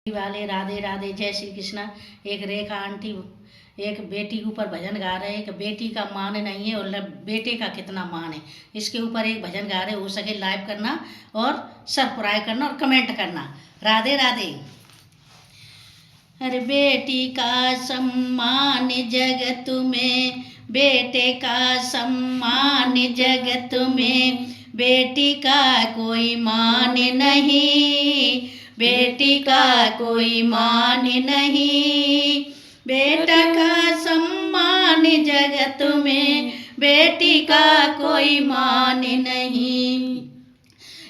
वाले राधे राधे जय श्री कृष्णा। एक रेखा आंटी एक बेटी के ऊपर भजन गा रहे हैं कि बेटी का मान नहीं है और बेटे का कितना मान है। इसके ऊपर एक भजन गा रहे, हो सके लाइव करना और सब्सक्राइब करना और कमेंट करना। राधे राधे। अरे बेटी का सम्मान जगत में, बेटे का सम्मान जगत में, बेटी का कोई मान नहीं, बेटी का कोई मान नहीं। बेटा का सम्मान जगत में, बेटी का कोई मान नहीं।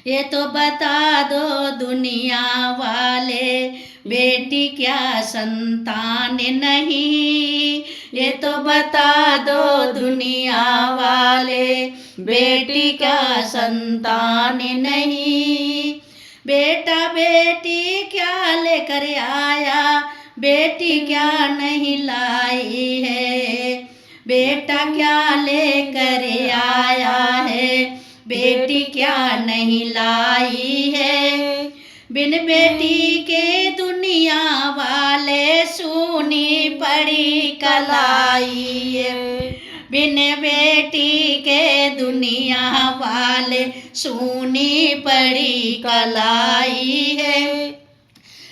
ये तो बता दो दुनिया वाले, बेटी क्या संतान नहीं। ये तो बता दो दुनिया वाले, बेटी क्या संतान नहीं। बेटा बेटी क्या लेकर आया, बेटी क्या नहीं लाई है। बेटा क्या लेकर आया है, बेटी क्या नहीं लाई है। बिन बेटी के दुनिया वाले सूनी पड़ी कलाई है। बिन बेटी के दुनिया वाले सूनी पड़ी कलाई है।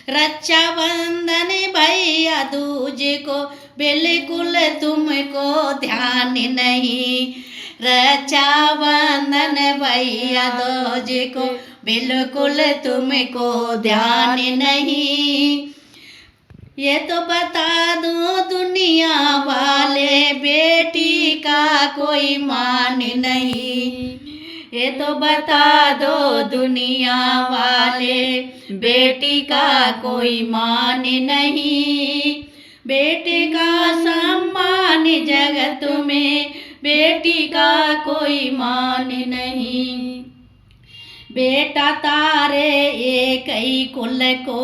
रक्षाबंधन भैया दूज को बिल्कुल तुमको ध्यान नहीं। रक्षाबंधन भैया दूज को बिल्कुल तुमको ध्यान नहीं। ये तो बता दो दुनिया वाले, बेटी का कोई मान नहीं। ये तो बता दो दुनिया वाले, बेटी का कोई मान नहीं। बेटे का सम्मान जगत में, बेटी का कोई मान नहीं। बेटा तारे एक ही कुल को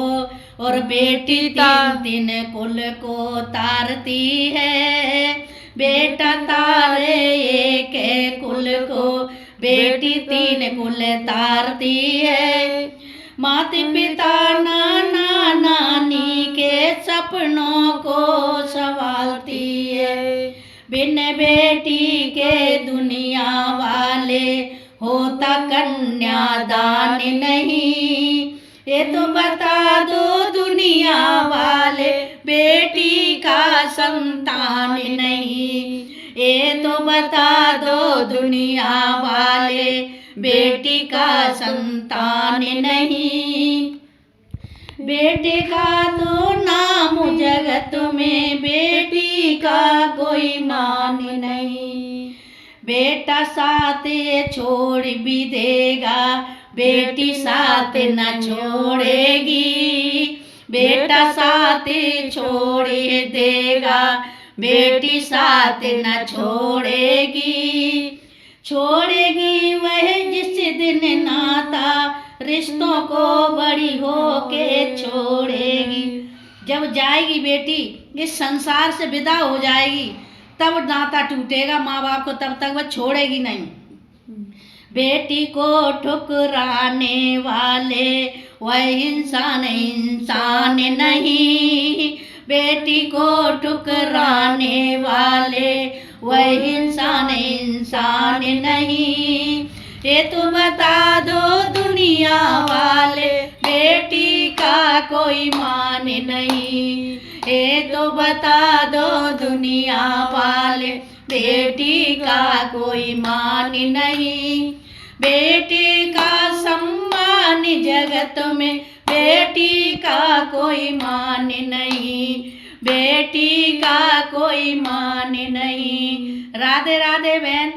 और बेटी तीन तीन कुल को तारती है। बेटा तारे एक कुल को, बेटी तीन कुल तारती है। माता पिता नाना नानी के सपनों को संभालती है। बिन बेटी के दुनिया वाले होता कन्यादान नहीं। ये तो बता दो दुनिया वाले, बेटी का संतान नहीं। ये तो बता दो दुनिया वाले, बेटी का संतान नहीं। बेटे का तो नाम जगत में, बेटी का कोई मान नहीं। बेटा साथ छोड़ भी देगा, बेटी साथ न छोड़ेगी। बेटा साथ छोड़ देगा, बेटी साथ न छोड़ेगी। छोड़ेगी वह जिस दिन नाता, रिश्तों को बड़ी हो के छोड़ेगी। जब जाएगी बेटी इस संसार से विदा हो जाएगी, तब नाता टूटेगा माँ बाप को, तब तक वह छोड़ेगी नहीं। बेटी को ठुकराने वाले वह इंसान इंसान नहीं। बेटी को ठुकराने वाले वह इंसान इंसान नहीं। ये तो बता दो दुनिया वाले, बेटी का कोई मान नहीं। ये तो बता दो दुनिया वाले, बेटी का कोई मान नहीं। बेटी का सम्मान जगत में, बेटी का कोई मान नहीं। बेटी का कोई मान नहीं। राधे राधे बहन।